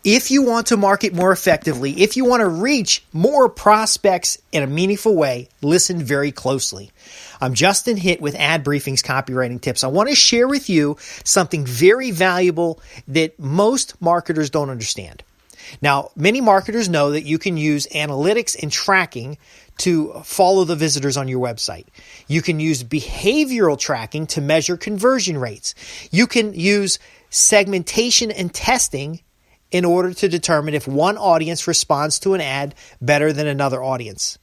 If you want to market more effectively, if you want to reach more prospects in a meaningful way, listen very closely. I'm Justin Hitt with Ad Briefing's Copywriting Tips. I want to share with you something very valuable that most marketers don't understand. Now, many marketers know that you can use analytics and tracking to follow the visitors on your website. You can use behavioral tracking to measure conversion rates. You can use segmentation and testing in order to determine if one audience responds to an ad better than another audience.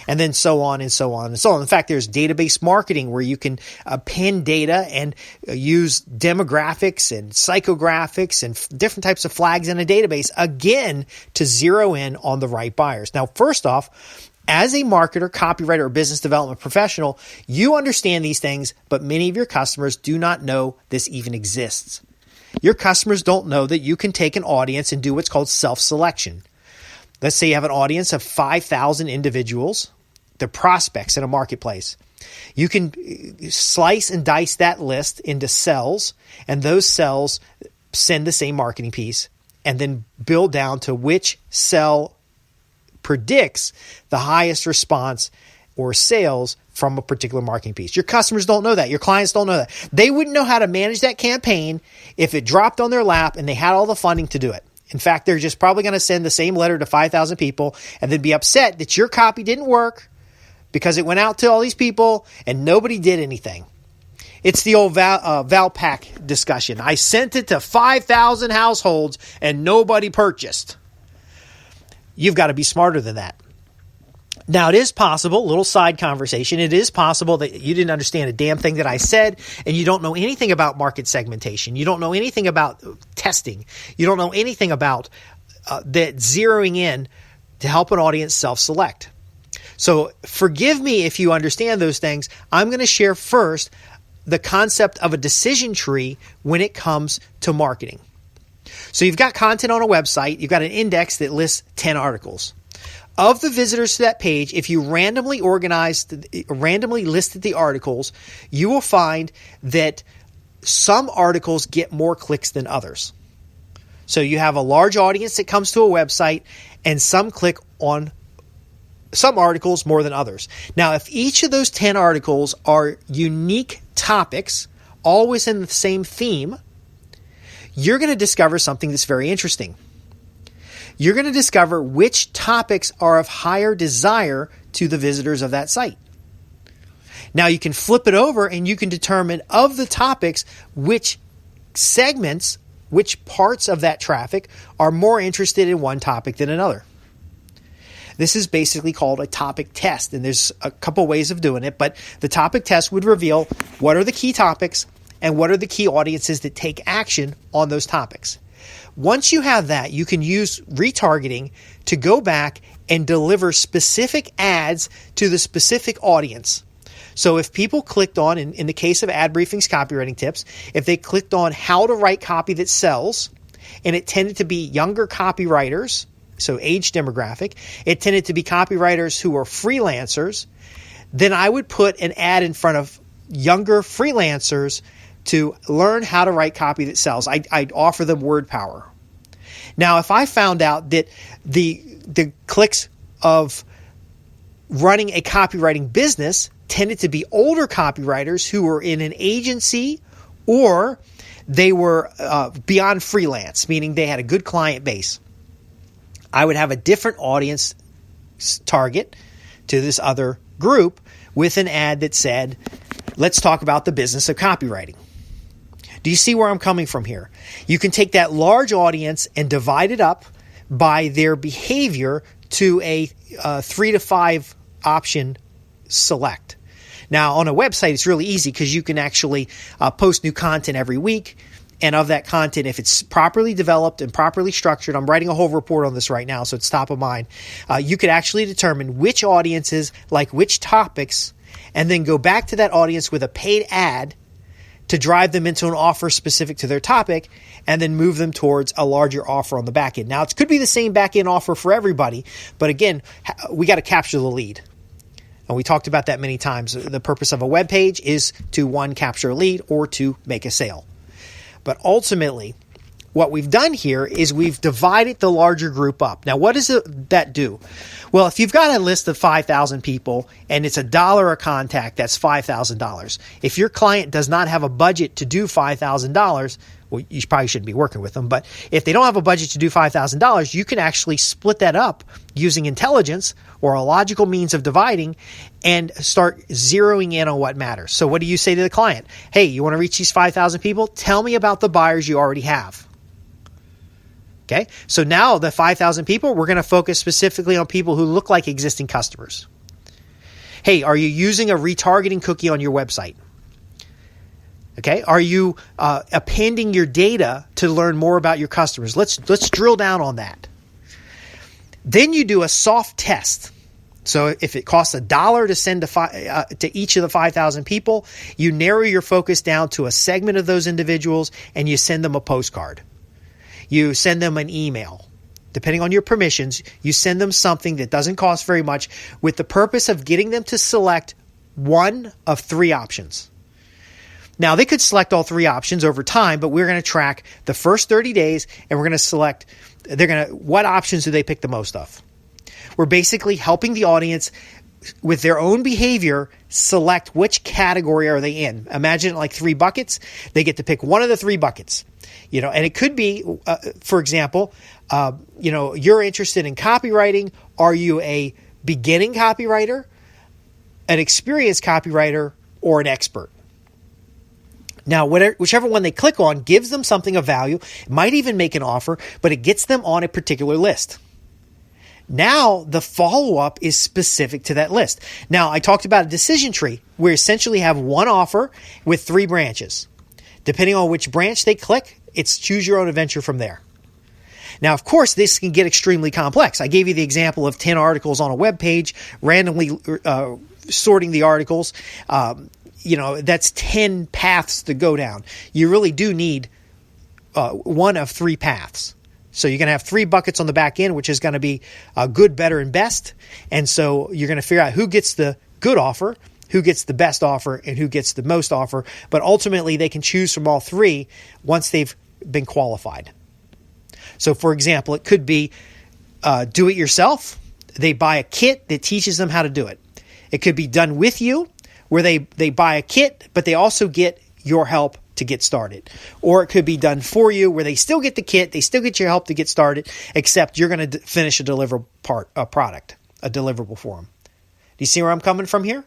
And then so on and so on and so on. In fact, there's database marketing where you can pin data and use demographics and psychographics and different types of flags in a database, again, to zero in on the right buyers. Now, first off, as a marketer, copywriter, or business development professional, you understand these things, but many of your customers do not know this even exists. Your customers don't know that you can take an audience and do what's called self-selection. Let's say you have an audience of 5,000 individuals, the prospects in a marketplace. You can slice and dice that list into cells, and those cells send the same marketing piece, and then build down to which cell predicts the highest response or sales from a particular marketing piece. Your customers don't know that. Your clients don't know that. They wouldn't know how to manage that campaign if it dropped on their lap and they had all the funding to do it. In fact, they're just probably going to send the same letter to 5,000 people and then be upset that your copy didn't work because it went out to all these people and nobody did anything. It's the old Valpak discussion. I sent it to 5,000 households and nobody purchased. You've got to be smarter than that. Now, it is possible, little side conversation, it is possible that you didn't understand a damn thing that I said and you don't know anything about market segmentation. You don't know anything about testing. You don't know anything about that zeroing in to help an audience self-select. So forgive me if you understand those things. I'm going to share first the concept of a decision tree when it comes to marketing. So you've got content on a website. You've got an index that lists 10 articles. Of the visitors to that page, if you randomly listed the articles, you will find that some articles get more clicks than others. So you have a large audience that comes to a website and some click on some articles more than others. Now, if each of those 10 articles are unique topics, all within the same theme, you're going to discover something that's very interesting. You're going to discover which topics are of higher desire to the visitors of that site. Now, you can flip it over and you can determine of the topics which segments, which parts of that traffic are more interested in one topic than another. This is basically called a topic test, and there's a couple ways of doing it, but the topic test would reveal what are the key topics and what are the key audiences that take action on those topics. Once you have that, you can use retargeting to go back and deliver specific ads to the specific audience. So if people clicked on, in the case of Ad Briefing's Copywriting Tips, if they clicked on how to write copy that sells, and it tended to be younger copywriters, so age demographic, it tended to be copywriters who are freelancers, then I would put an ad in front of younger freelancers to learn how to write copy that sells. I'd offer them word power. Now, if I found out that the clicks of running a copywriting business tended to be older copywriters who were in an agency or they were beyond freelance, meaning they had a good client base, I would have a different audience target to this other group with an ad that said, let's talk about the business of copywriting. Do you see where I'm coming from here? You can take that large audience and divide it up by their behavior to a 3 to 5 option select. Now, on a website, it's really easy because you can actually post new content every week. And of that content, if it's properly developed and properly structured, I'm writing a whole report on this right now, so it's top of mind. You could actually determine which audiences like which topics and then go back to that audience with a paid ad to drive them into an offer specific to their topic and then move them towards a larger offer on the back end. Now, it could be the same back end offer for everybody, but again, we got to capture the lead. And we talked about that many times. The purpose of a web page is to, one, capture a lead or to make a sale. But ultimately, what we've done here is we've divided the larger group up. Now, what does that do? Well, if you've got a list of 5,000 people and it's $1 a contact, that's $5,000. If your client does not have a budget to do $5,000, well, you probably shouldn't be working with them. But if they don't have a budget to do $5,000, you can actually split that up using intelligence or a logical means of dividing and start zeroing in on what matters. So what do you say to the client? Hey, you want to reach these 5,000 people? Tell me about the buyers you already have. Okay, so now the 5,000 people, we're going to focus specifically on people who look like existing customers. Hey, are you using a retargeting cookie on your website? Okay, are you appending your data to learn more about your customers? Let's drill down on that. Then you do a soft test. So if it costs $1 to send to each of the 5,000 people, you narrow your focus down to a segment of those individuals and you send them a postcard. You send them an email. Depending on your permissions, you send them something that doesn't cost very much with the purpose of getting them to select one of 3 options. Now, they could select all 3 options over time, but we're going to track the first 30 days and we're going to select what options do they pick the most of. We're basically helping the audience with their own behavior select which category are they in. Imagine like 3 buckets. They get to pick one of the 3 buckets. And it could be, for example, you're interested in copywriting. Are you a beginning copywriter, an experienced copywriter, or an expert? Now, whichever one they click on gives them something of value. It might even make an offer, but it gets them on a particular list. Now, the follow-up is specific to that list. Now, I talked about a decision tree. We essentially have one offer with 3 branches. Depending on which branch they click, it's choose your own adventure from there. Now, of course, this can get extremely complex. I gave you the example of 10 articles on a web page, randomly sorting the articles. That's 10 paths to go down. You really do need one of 3 paths. So you're going to have 3 buckets on the back end, which is going to be good, better, and best. And so you're going to figure out who gets the good offer, who gets the best offer, and who gets the most offer. But ultimately, they can choose from all 3 once they've been qualified. So, for example, it could be do it yourself. They buy a kit that teaches them how to do it. It could be done with you, where they buy a kit, but they also get your help to get started. Or it could be done for you, where they still get the kit, they still get your help to get started, except you're going to finish a deliverable for them. Do you see where I'm coming from here?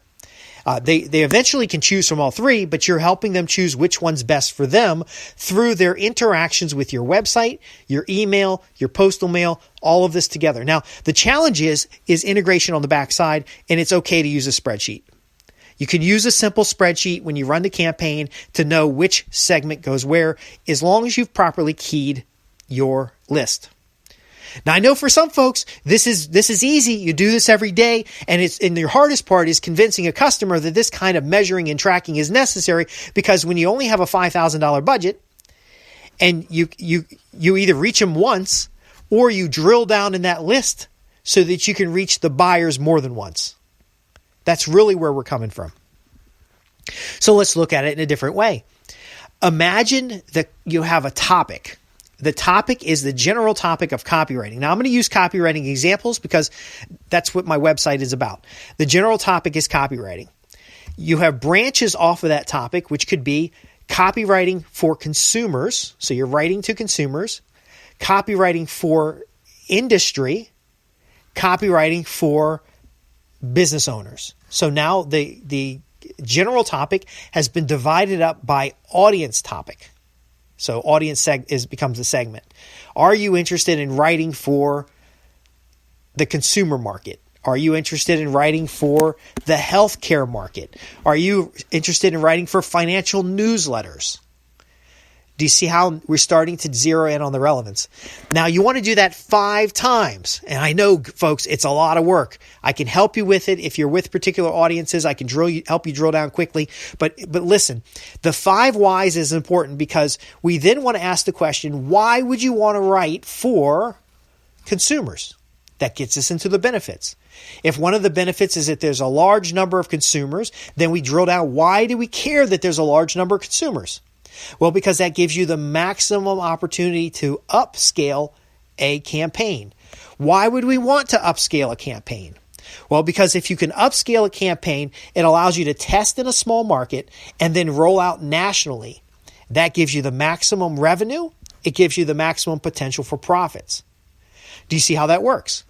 They eventually can choose from all 3, but you're helping them choose which one's best for them through their interactions with your website, your email, your postal mail, all of this together. Now, the challenge is integration on the backside, and it's okay to use a spreadsheet. You can use a simple spreadsheet when you run the campaign to know which segment goes where, as long as you've properly keyed your list. Now, I know for some folks, this is easy. You do this every day, and your hardest part is convincing a customer that this kind of measuring and tracking is necessary, because when you only have a $5,000 budget and you either reach them once or you drill down in that list so that you can reach the buyers more than once. That's really where we're coming from. So let's look at it in a different way. Imagine that you have a topic. The topic is the general topic of copywriting. Now, I'm going to use copywriting examples because that's what my website is about. The general topic is copywriting. You have branches off of that topic, which could be copywriting for consumers. So you're writing to consumers, copywriting for industry, copywriting for business owners. So now the general topic has been divided up by audience topic. So audience becomes a segment. Are you interested in writing for the consumer market? Are you interested in writing for the healthcare market? Are you interested in writing for financial newsletters? Do you see how we're starting to zero in on the relevance? Now, you want to do that 5 times. And I know, folks, it's a lot of work. I can help you with it. If you're with particular audiences, I can help you drill down quickly. But listen, the 5 whys is important, because we then want to ask the question, why would you want to write for consumers? That gets us into the benefits. If one of the benefits is that there's a large number of consumers, then we drill down, why do we care that there's a large number of consumers? Well, because that gives you the maximum opportunity to upscale a campaign. Why would we want to upscale a campaign? Well, because if you can upscale a campaign, it allows you to test in a small market and then roll out nationally. That gives you the maximum revenue. It gives you the maximum potential for profits. Do you see how that works?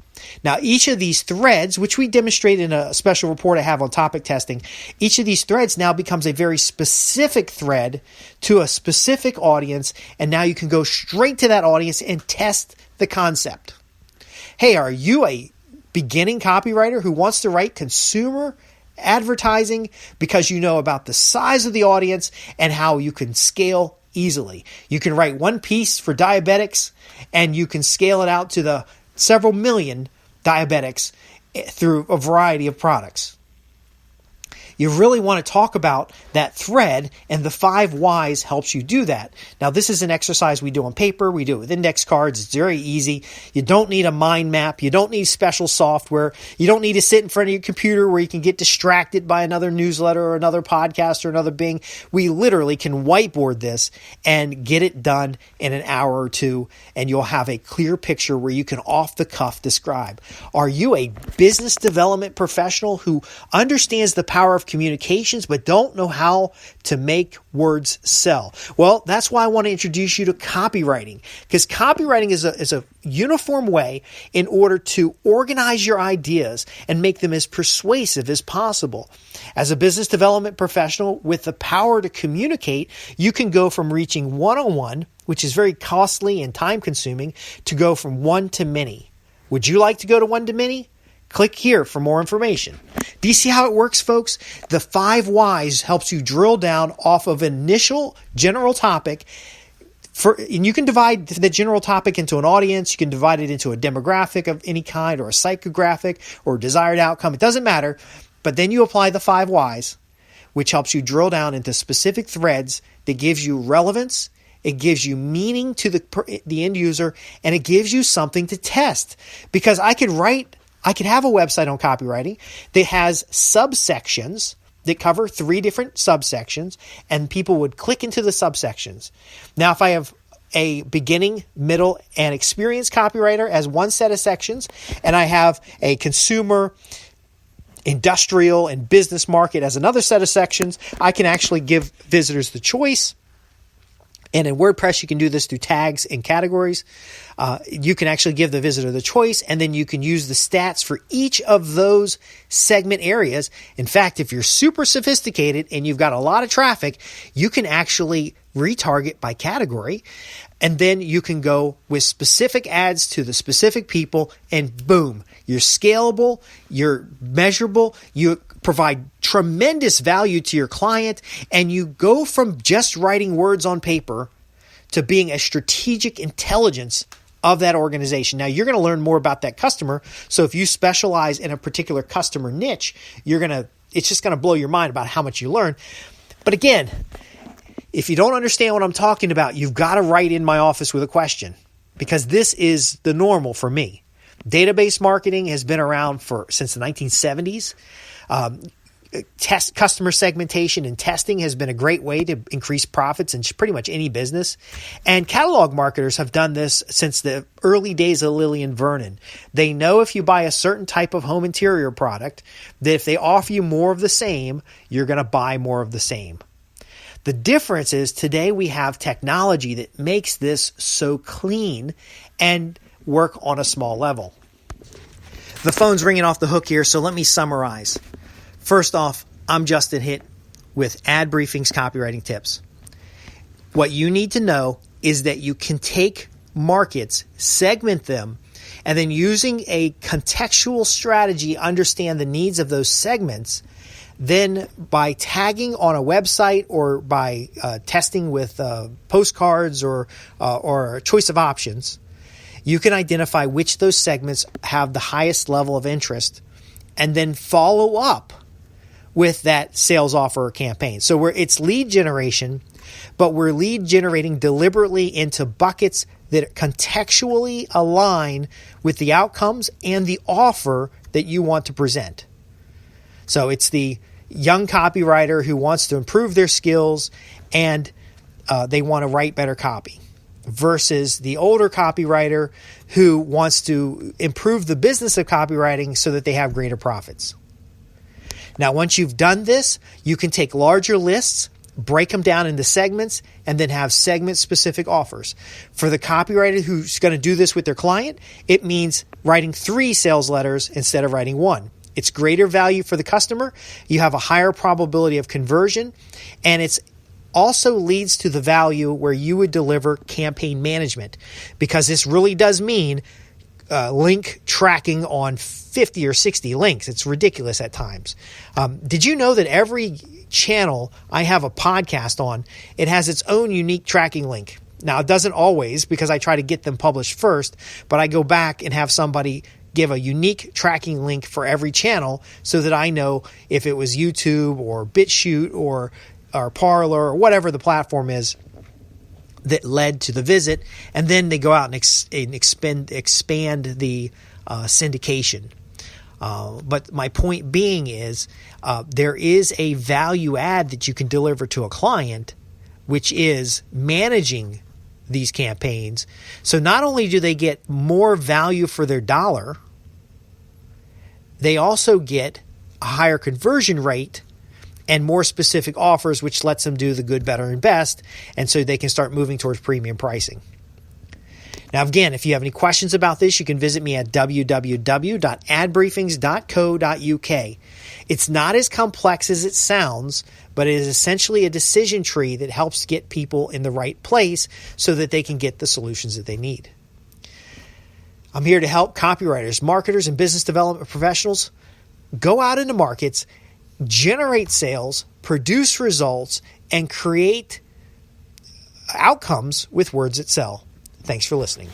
Now, each of these threads, which we demonstrate in a special report I have on topic testing, each of these threads now becomes a very specific thread to a specific audience, and now you can go straight to that audience and test the concept. Hey, are you a beginning copywriter who wants to write consumer advertising because you know about the size of the audience and how you can scale easily? You can write one piece for diabetics and you can scale it out to the several million diabetics through a variety of products. You really want to talk about that thread, and the 5 whys helps you do that. Now, this is an exercise we do on paper. We do it with index cards. It's very easy. You don't need a mind map. You don't need special software. You don't need to sit in front of your computer where you can get distracted by another newsletter or another podcast or another Bing. We literally can whiteboard this and get it done in an hour or two, and you'll have a clear picture where you can off the cuff describe. Are you a business development professional who understands the power of communications but don't know how to make words sell? Well, that's why I want to introduce you to copywriting, because copywriting is a uniform way in order to organize your ideas and make them as persuasive as possible. As a business development professional with the power to communicate, you can go from reaching one-on-one, which is very costly and time consuming, to go from one to many. Would you like to go to one to many? Click here for more information. Do you see how it works, folks? The 5 whys helps you drill down off of initial general topic. And you can divide the general topic into an audience. You can divide it into a demographic of any kind or a psychographic or desired outcome. It doesn't matter. But then you apply the 5 whys, which helps you drill down into specific threads that gives you relevance. It gives you meaning to the end user, and it gives you something to test. Because I could have a website on copywriting that has subsections that cover 3 different subsections, and people would click into the subsections. Now, if I have a beginning, middle, and experienced copywriter as one set of sections, and I have a consumer, industrial, and business market as another set of sections, I can actually give visitors the choice. And in WordPress, you can do this through tags and categories. You can actually give the visitor the choice, and then you can use the stats for each of those segment areas. In fact, if you're super sophisticated and you've got a lot of traffic, you can actually retarget by category, and then you can go with specific ads to the specific people, and boom, you're scalable, you're measurable, you provide tremendous value to your client, and you go from just writing words on paper to being a strategic intelligence of that organization. Now, you're going to learn more about that customer. So if you specialize in a particular customer niche, it's just going to blow your mind about how much you learn. But again, if you don't understand what I'm talking about, you've got to write in my office with a question, because this is the normal for me. Database marketing has been around since the 1970s. Customer segmentation and testing has been a great way to increase profits in pretty much any business. And catalog marketers have done this since the early days of Lillian Vernon. They know if you buy a certain type of home interior product, that if they offer you more of the same, you're going to buy more of the same. The difference is today we have technology that makes this so clean and work on a small level. The phone's ringing off the hook here, so let me summarize. First off, I'm Justin Hitt with Ad Briefing's Copywriting Tips. What you need to know is that you can take markets, segment them, and then using a contextual strategy, understand the needs of those segments. Then by tagging on a website or by testing with postcards or a choice of options, you can identify which those segments have the highest level of interest and then follow up with that sales offer or campaign. So it's lead generation, but we're lead generating deliberately into buckets that contextually align with the outcomes and the offer that you want to present. So it's the young copywriter who wants to improve their skills and they want to write better copy, versus the older copywriter who wants to improve the business of copywriting so that they have greater profits. Now, once you've done this, you can take larger lists, break them down into segments, and then have segment-specific offers. For the copywriter who's going to do this with their client, it means writing 3 sales letters instead of writing 1. It's greater value for the customer. You have a higher probability of conversion, and it's also leads to the value where you would deliver campaign management, because this really does mean link tracking on 50 or 60 links. It's ridiculous at times. Did you know that every channel I have a podcast on, it has its own unique tracking link? Now, it doesn't always, because I try to get them published first, but I go back and have somebody give a unique tracking link for every channel so that I know if it was YouTube or BitChute or Parler or whatever the platform is that led to the visit, and then they go out and expand the syndication. But my point being is there is a value add that you can deliver to a client, which is managing these campaigns. So not only do they get more value for their dollar, they also get a higher conversion rate and more specific offers, which lets them do the good, better, and best. And so they can start moving towards premium pricing. Now, again, if you have any questions about this, you can visit me at www.adbriefings.co.uk. It's not as complex as it sounds, but it is essentially a decision tree that helps get people in the right place so that they can get the solutions that they need. I'm here to help copywriters, marketers, and business development professionals go out into markets, generate sales, produce results, and create outcomes with words that sell. Thanks for listening.